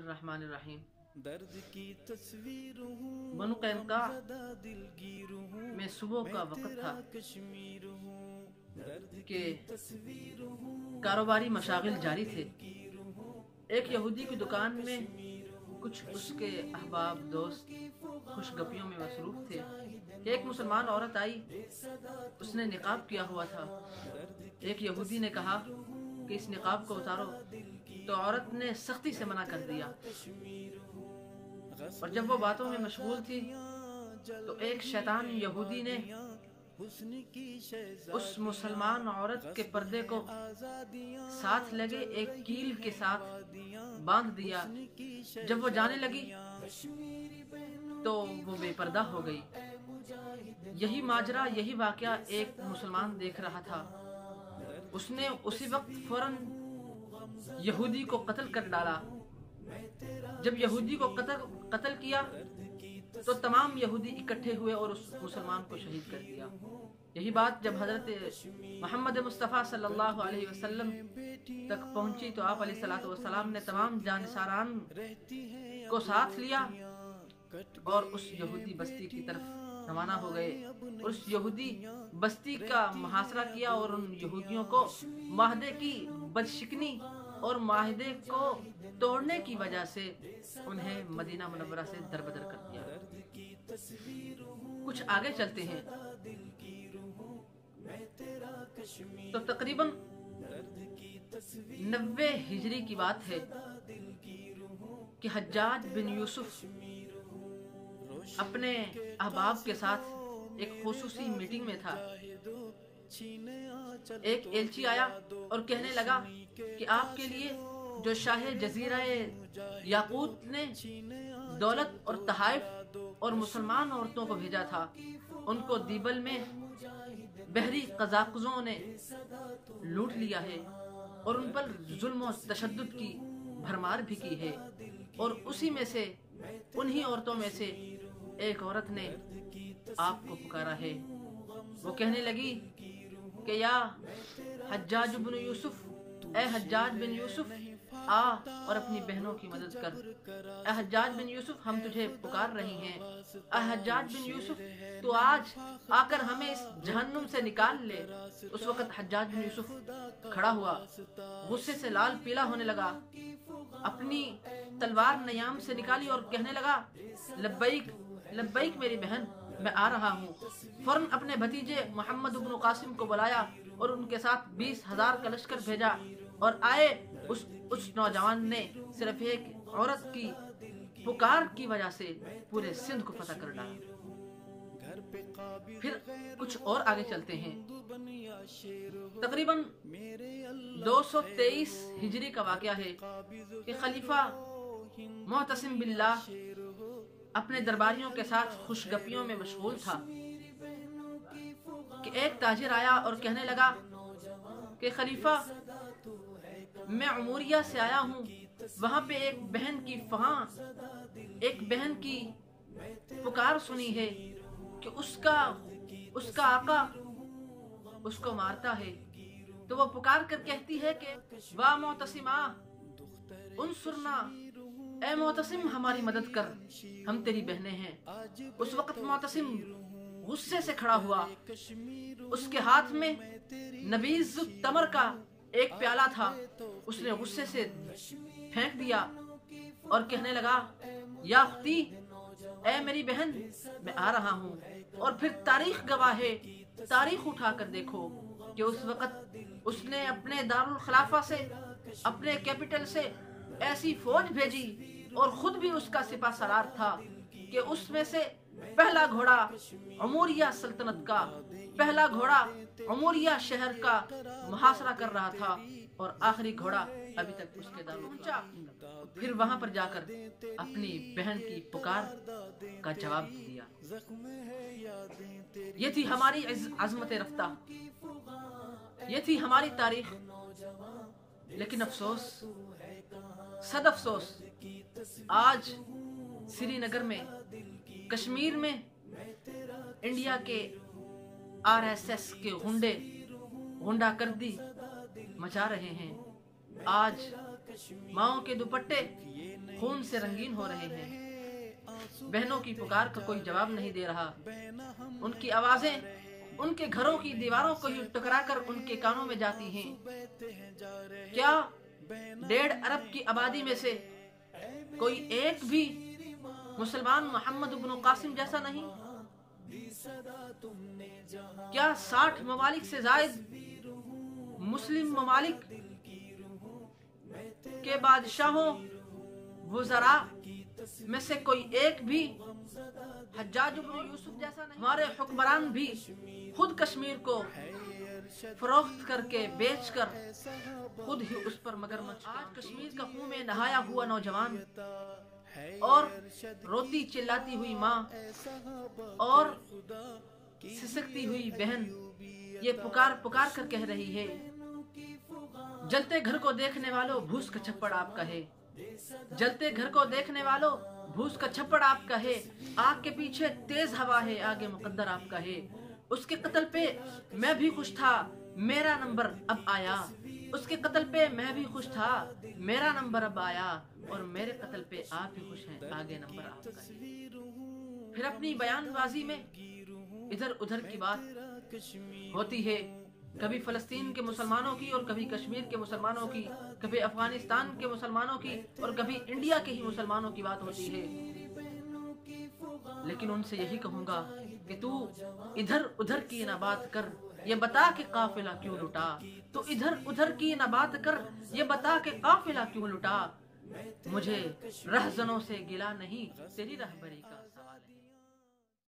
बिस्मिल्लाहिर्रहमानिर्रहीम। दर्द की तस्वीर हूँ, बनु कैनुका दिलगीर हूँ, में सुबह का वक्त था कश्मीर हूँ। दर्द कि की तस्वीर हूँ, कारोबारी मशागिल जारी थे। एक यहूदी की दुकान में कुछ उसके अहबाब दोस्त खुशगपियों में मसरूफ थे कि एक मुसलमान औरत आई। उसने निकाब किया हुआ था। एक यहूदी ने कहा कि इस निकाब को उतारो, तो औरत ने सख्ती से मना कर दिया। और जब वो बातों में मशगूल थी तो एक शैतान यहूदी ने उस मुसलमान औरत के पर्दे को साथ लगे एक कील के साथ बांध दिया। जब वो जाने लगी तो वो बेपर्दा हो गई। यही माजरा, यही वाकया एक मुसलमान देख रहा था। उसने उसी वक्त फौरन यहूदी को कत्ल कर डाला। जब यहूदी को कत्ल किया तो तमाम यहूदी इकट्ठे हुए और उस मुसलमान को शहीद कर दिया। यही बात जब हजरत मोहम्मद मुस्तफ़ा सल्लल्लाहु अलैहि वसल्लम तक पहुंची तो आप अलैहिस्सलातु वस्सलाम ने तमाम जानिसारान को साथ लिया और उस यहूदी बस्ती की तरफ रवाना हो गए। उस यहूदी बस्ती का मुहासरा किया और उन यहूदियों को माहदे की बदशिकनी और माहदे को तोड़ने की वजह से उन्हें मदीना मुनव्वरा से दरबदर कर दिया। कुछ आगे चलते हैं तो तकरीबन 90 हिजरी की बात है कि हज्जाज बिन यूसुफ अपने अहबाब के साथ एक खुसूसी मीटिंग में था। एक एलची आया और कहने लगा कि आपके लिए जो शाह जजीरा याकूत ने दौलत और तहाइफ और मुसलमान औरतों को भेजा था, उनको दीबल में बहरी कज़ाक़ज़ों ने लूट लिया है और उन पर जुल्म और तशद्दुद की भरमार भी की है। और उसी में से, उन्हीं औरतों में से एक औरत ने आपको पुकारा है। वो कहने लगी कि या हज्जाज बिन यूसुफ, ए हज्जाज बिन यूसुफ, आ और अपनी बहनों की मदद कर। ए हज्जाज बिन यूसुफ, हम तुझे पुकार रही हैं। ए हज्जाज बिन यूसुफ, तू आज आकर हमें इस जहन्नुम से निकाल ले। उस वक्त हज्जाज बिन यूसुफ खड़ा हुआ, गुस्से से लाल पीला होने लगा, अपनी तलवार नयाम से निकाली और कहने लगा, लब्बैक लब्बैक मेरी बहन, मैं आ रहा हूँ। फौरन अपने भतीजे मोहम्मद इब्न कासिम को बुलाया और उनके साथ 20,000 का लश्कर भेजा और आए। उस नौजवान ने सिर्फ एक औरत की पुकार की वजह से पूरे सिंध को फतह कर डाला। फिर कुछ और आगे चलते हैं। तकरीबन 223 हिजरी का वाकया है कि खलीफा मुअतसिम बिल्लाह अपने दरबारियों के साथ खुशगपियों में मशगूल था कि एक ताजिर आया और कहने लगा कि खलीफा, मैं उमूरिया से आया हूँ। वहाँ पे एक बहन की पुकार सुनी है कि उसका आका उसको मारता है। तो वो पुकार कर कहती है कि वाह मुअतसिमा, उनसुरना, ए मुअतसिम हमारी मदद कर, हम तेरी बहनें हैं। उस वक्त मुअतसिम गुस्से से खड़ा हुआ। उसके हाथ में नबीज़ तमर का एक प्याला था, उसने गुस्से से फेंक दिया और कहने लगा, या अख्ती, ए मेरी बहन, मैं आ रहा हूँ। और फिर तारीख गवाह है, तारीख उठा कर देखो कि उस वक्त उसने अपने दारुल खिलाफा से, अपने कैपिटल से ऐसी फौज भेजी और खुद भी उसका सिपा सलार था कि उसमें से पहला घोड़ा उमूरिया सल्तनत का, पहला घोड़ा उमूरिया शहर का मुहासरा कर रहा था और आखिरी घोड़ा अभी तक उसके दारुल पहुंचा। फिर वहां पर जाकर अपनी बहन की पुकार का जवाब दिया। ये थी हमारी अजमत रफ्ता, ये थी हमारी तारीख। लेकिन अफसोस, सद अफसोस, आज श्रीनगर में, कश्मीर में इंडिया के आरएसएस के गुंडागर्दी मचा रहे हैं। आज माओ के दुपट्टे خون سے رنگین ہو رہے ہیں۔ بہنوں کی پکار کا کوئی جواب نہیں دے رہا، ان کی آوازیں ان کے گھروں کی دیواروں کو ہی ٹکرا کر ان کے کانوں میں جاتی ہیں۔ کیا 1.5 ارب کی آبادی میں سے کوئی ایک بھی مسلمان محمد بن قاسم جیسا نہیں؟ کیا 60 ممالک سے زائد مسلم ممالک کے بادشاہوں وزراء میں سے کوئی ایک بھی حجاج بن یوسف جیسا نہیں؟ ہمارے حکمران بھی خود کشمیر کو فروخت کر کے بیچ کر خود ہی اس پر مگرمچھ۔ آج کشمیر کا خون میں نہایا ہوا نوجوان اور روتی چلاتی ہوئی ماں اور سسکتی ہوئی بہن یہ پکار پکار کر کہہ رہی ہے، جلتے گھر کو دیکھنے والوں بھوس کا چھپڑ آپ کا ہے، جلتے گھر کو دیکھنے والوں بھوس کا چھپڑ آپ کا ہے، آگ کے پیچھے تیز ہوا ہے، آگے مقدر آپ کا ہے۔ اس کے قتل پہ میں بھی خوش تھا، میرا نمبر اب آیا، اس کے قتل پہ میں بھی خوش تھا، میرا نمبر اب آیا، اور میرے قتل پہ آپ بھی خوش ہیں، آگے نمبر آپ کا ہے۔ پھر اپنی بیان بازی میں ادھر ادھر کی بات ہوتی ہے، کبھی فلسطین کے مسلمانوں کی اور کبھی کشمیر کے مسلمانوں کی، کبھی افغانستان کے مسلمانوں کی اور کبھی انڈیا کے ہی مسلمانوں کی بات ہوتی ہے۔ لیکن ان سے یہی کہوں گا کہ تو ادھر ادھر کی نہ بات کر، یہ بتا کہ قافلہ کیوں لٹا، تو ادھر ادھر کی نہ بات کر، یہ بتا کہ قافلہ کیوں لٹا، مجھے رہزنوں سے گلا نہیں، تیری رہبری کا سوال